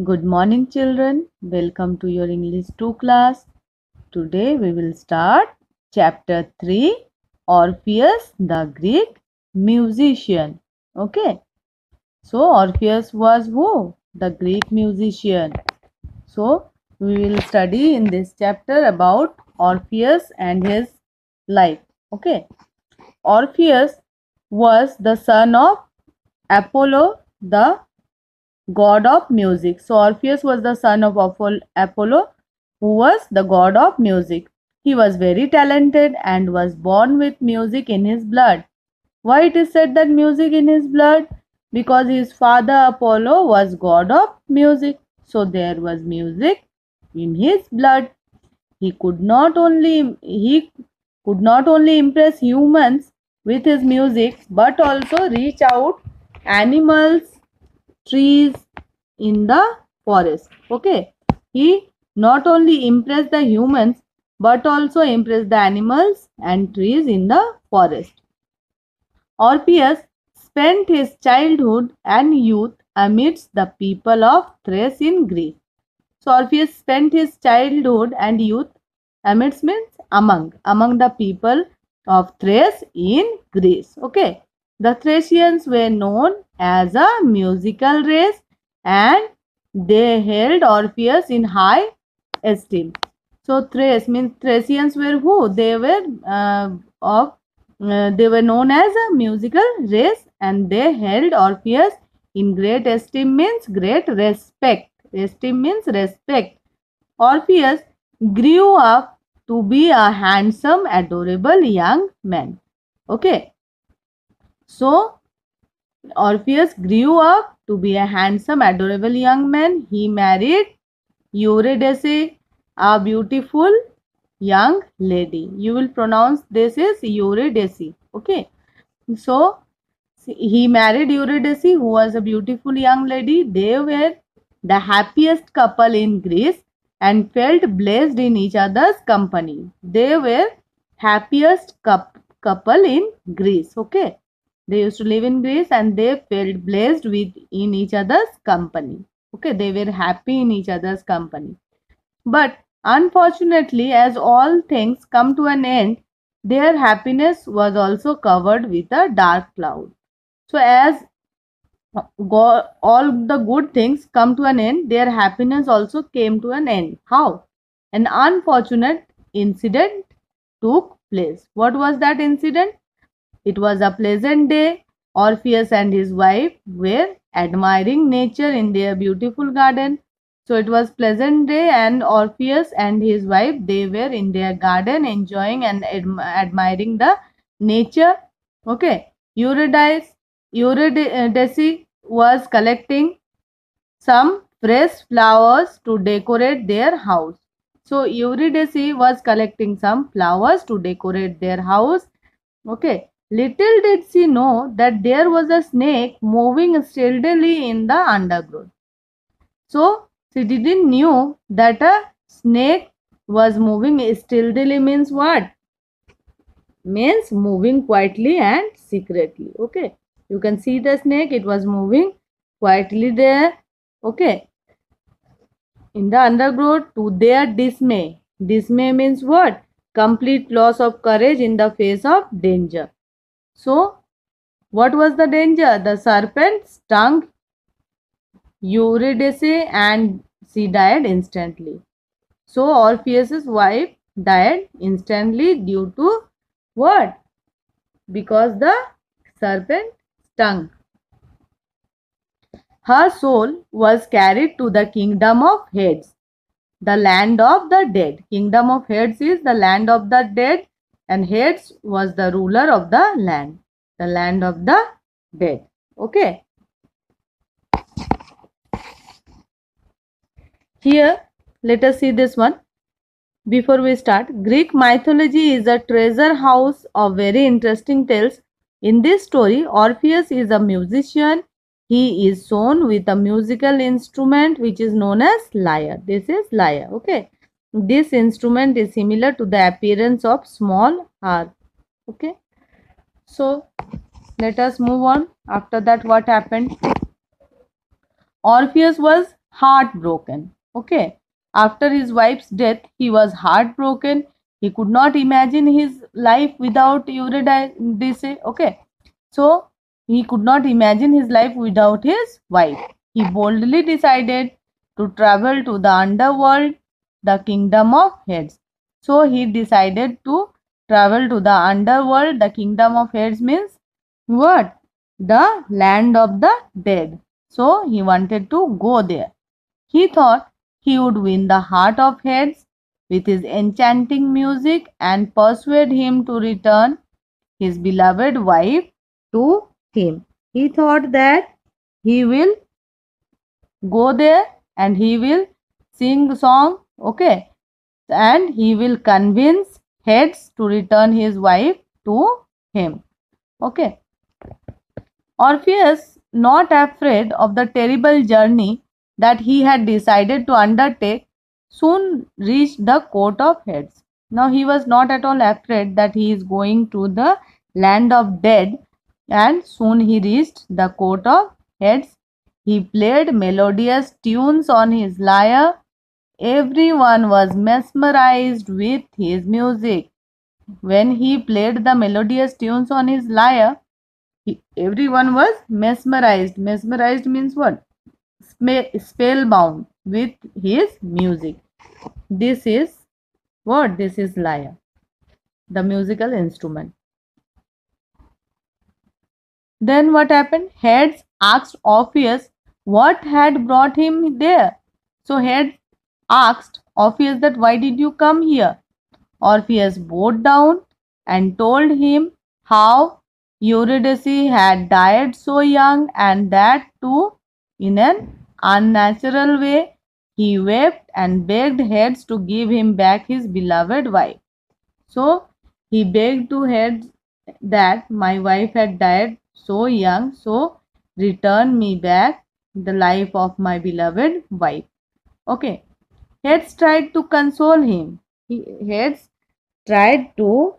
Good morning, children. Welcome to your English 2 class. Today we will start chapter 3, Orpheus the Greek musician. Okay. So, Orpheus was who? The Greek musician. So, we will study in this chapter about Orpheus and his life. Okay. Orpheus was the son of Apollo, the god of music. So Orpheus was the son of Apollo, who was the god of music. He was very talented and was born with music in his blood. Why it is said that music in his blood? Because his father Apollo was god of music. So there was music in his blood. He could not only impress humans with his music, but also reach out animals, trees in the forest. Okay, he not only impressed the humans but also impressed the animals and trees in the forest. Orpheus spent his childhood and youth amidst the people of Thrace in Greece. So Orpheus spent his childhood and youth amidst means among the people of Thrace in Greece. Okay, the Thracians were known as a musical race and they held Orpheus in high esteem. So Thrace means Thracians were who? They were known as a musical race and they held Orpheus in great esteem means great respect. Esteem means respect. Orpheus grew up to be a handsome, adorable young man. Okay. So Orpheus grew up to be a handsome, adorable young man. He married Eurydice, a beautiful young lady. You will pronounce this as Eurydice. Okay. So he married Eurydice, who was a beautiful young lady. They were the happiest couple in Greece and felt blessed in each other's company. They were happiest couple in Greece. Okay. They used to live in Greece and they felt blessed in each other's company. Okay. They were happy in each other's company. But unfortunately, as all things come to an end, their happiness was also covered with a dark cloud. So, as all the good things come to an end, their happiness also came to an end. How? An unfortunate incident took place. What was that incident? It was a pleasant day. Orpheus and his wife were admiring nature in their beautiful garden. So it was pleasant day and Orpheus and his wife, they were in their garden enjoying and admiring the nature. Okay. Eurydice was collecting some fresh flowers to decorate their house. So Eurydice was collecting some flowers to decorate their house. Okay. Little did she know that there was a snake moving stealthily in the undergrowth. So she didn't knew that a snake was moving stealthily means what? Means moving quietly and secretly. Okay. You can see the snake. It was moving quietly there. Okay. In the undergrowth to their dismay. Dismay means what? Complete loss of courage in the face of danger. So, what was the danger? The serpent stung Eurydice and she died instantly. So, Orpheus's wife died instantly due to what? Because the serpent stung. Her soul was carried to the kingdom of Hades, the land of the dead. Kingdom of Hades is the land of the dead and Hades was the ruler of the land of the dead. Okay. Here, let us see this one. Before we start, Greek mythology is a treasure house of very interesting tales. In this story, Orpheus is a musician. He is shown with a musical instrument which is known as lyre. This is lyre. Okay. This instrument is similar to the appearance of small harp. Okay. So, let us move on. After that, what happened? Orpheus was heartbroken. Okay. After his wife's death, he was heartbroken. He could not imagine his life without Eurydice. Okay. So he could not imagine his life without his wife. He boldly decided to travel to the underworld, the kingdom of Hades. So he decided to travel to the underworld. The kingdom of Hades means what? The land of the dead. So he wanted to go there. He thought he would win the heart of Hades with his enchanting music and persuade him to return his beloved wife to him. He thought that he will go there and he will sing song, okay, and he will convince Hades to return his wife to him. Okay. Orpheus, not afraid of the terrible journey that he had decided to undertake, soon reached the court of Hades. Now he was not at all afraid that he is going to the land of dead, and soon he reached the court of Hades. He played melodious tunes on his lyre. Everyone was mesmerized with his music. When he played the melodious tunes on his lyre, everyone was mesmerized. Mesmerized means what? Spellbound with his music. This is what? This is lyre, the musical instrument. Then what happened? Hades asked Orpheus what had brought him there. So Hades asked Orpheus that why did you come here? Orpheus bowed down and told him how Eurydice had died so young, and that too in an unnatural way. He wept and begged Hades to give him back his beloved wife. So he begged to Hades that my wife had died so young, so return me back the life of my beloved wife. Okay. Hades tried to console him. Hades tried to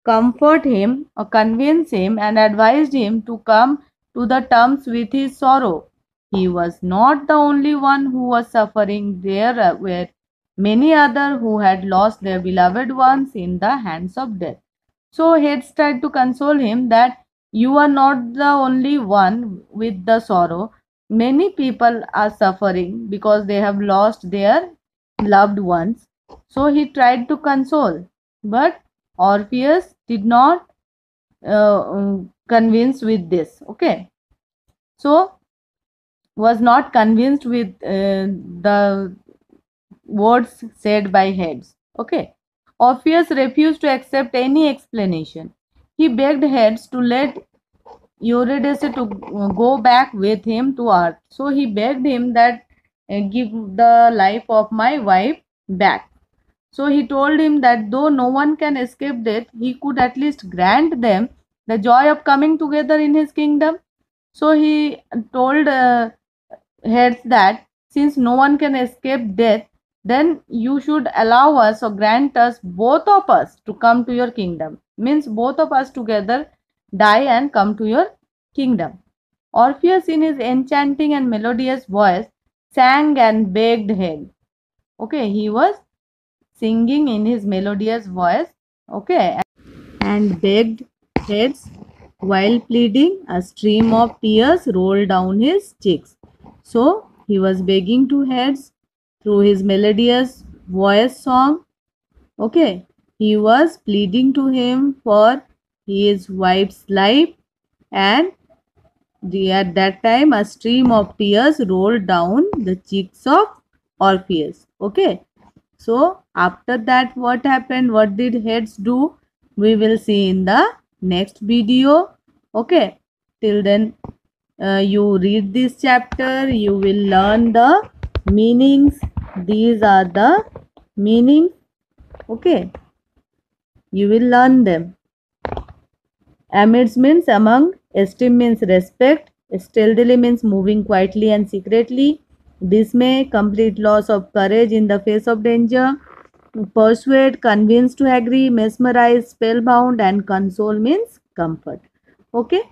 comfort him or convince him and advised him to come to the terms with his sorrow. He was not the only one who was suffering. There were many others who had lost their beloved ones in the hands of death. So Hades tried to console him that you are not the only one with the sorrow. Many people are suffering because they have lost their loved ones. So he tried to console, but Orpheus did not convince with this. Okay, so was not convinced with the words said by Hades. Okay, Orpheus refused to accept any explanation. He begged Hades to let Eurydice to go back with him to earth. So he begged him that give the life of my wife back. So he told him that though no one can escape death, he could at least grant them the joy of coming together in his kingdom. So he told Hades that since no one can escape death, then you should allow us or grant us, both of us, to come to your kingdom. Means both of us together die and come to your kingdom. Orpheus, in his enchanting and melodious voice, sang and begged Hades. Okay, he was singing in his melodious voice, okay, and begged Hades while pleading. A stream of tears rolled down his cheeks. So he was begging to Hades through his melodious voice song. Okay, he was pleading to him for his wife's life, and at that time a stream of tears rolled down the cheeks of Orpheus. Okay, so after that what happened, what did Hades do, we will see in the next video. Okay, till then you read this chapter, you will learn the meanings. These are the meanings. Okay, you will learn them. Amidst means among, esteem means respect, stealthily means moving quietly and secretly, dismay, complete loss of courage in the face of danger, persuade, convince to agree, mesmerize, spellbound, and console means comfort. Okay,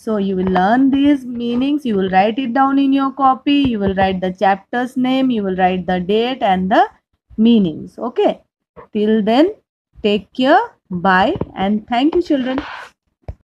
So you will learn these meanings. You will write it down in your copy. You will write the chapter's name. You will write the date and the meanings. Okay. Till then, take care. Bye and thank you, children.